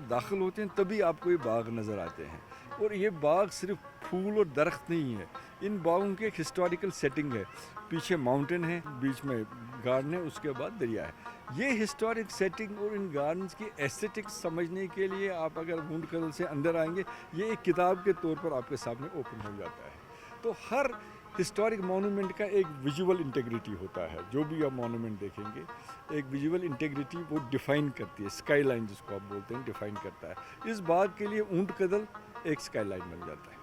दाखिल होते हैं तभी आपको ये बाग नज़र आते हैं। और ये बाग सिर्फ फूल और दरख्त नहीं है, इन बागों की एक हिस्टोरिकल सेटिंग है। पीछे माउंटेन है, बीच में गार्डन है, उसके बाद दरिया है। ये हिस्टोरिक सेटिंग और इन गार्डन्स की एस्थेटिक्स समझने के लिए आप अगर ऊंट कदल से अंदर आएंगे, ये एक किताब के तौर पर आपके सामने ओपन हो जाता है। तो हर हिस्टोरिक मोनूमेंट का एक विजुअल इंटेग्रिटी होता है। जो भी आप मोनूमेंट देखेंगे, एक विजुअल इंटेग्रिटी वो डिफ़ाइन करती है, स्काई लाइन जिसको आप बोलते हैं, डिफ़ाइन करता है। इस बाग के लिए ऊंट कदल एक स्काई लाइन बन जाता है।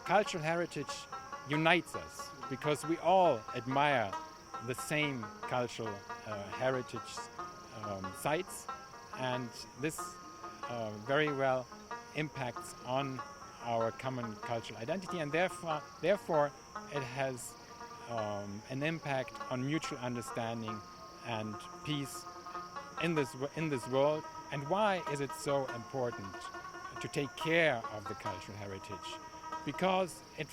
cultural heritage unites us because we all admire the same cultural heritage sites, and this very well impacts on our common cultural identity, and therefore it has an impact on mutual understanding and peace in this world. And why is it so important to take care of the cultural heritage? Because it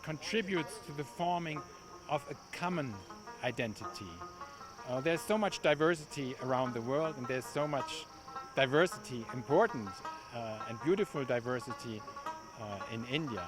contributes to the forming of a common identity. There's so much diversity around the world, and there's so much diversity, important and beautiful diversity in India.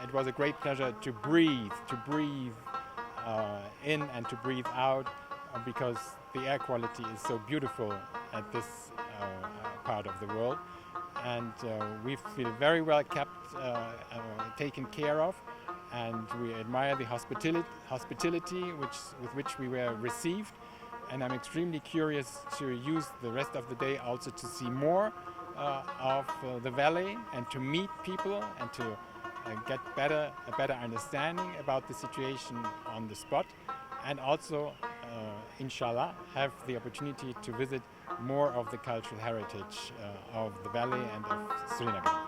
It was a great pleasure to breathe in and to breathe out, because the air quality is so beautiful at this part of the world, and we feel very well kept, taken care of, and we admire the hospitality with which we were received. And I'm extremely curious to use the rest of the day also to see more of the valley and to meet people and to get a better understanding about the situation on the spot, and also, inshallah, have the opportunity to visit more of the cultural heritage of the valley and of Srinagar.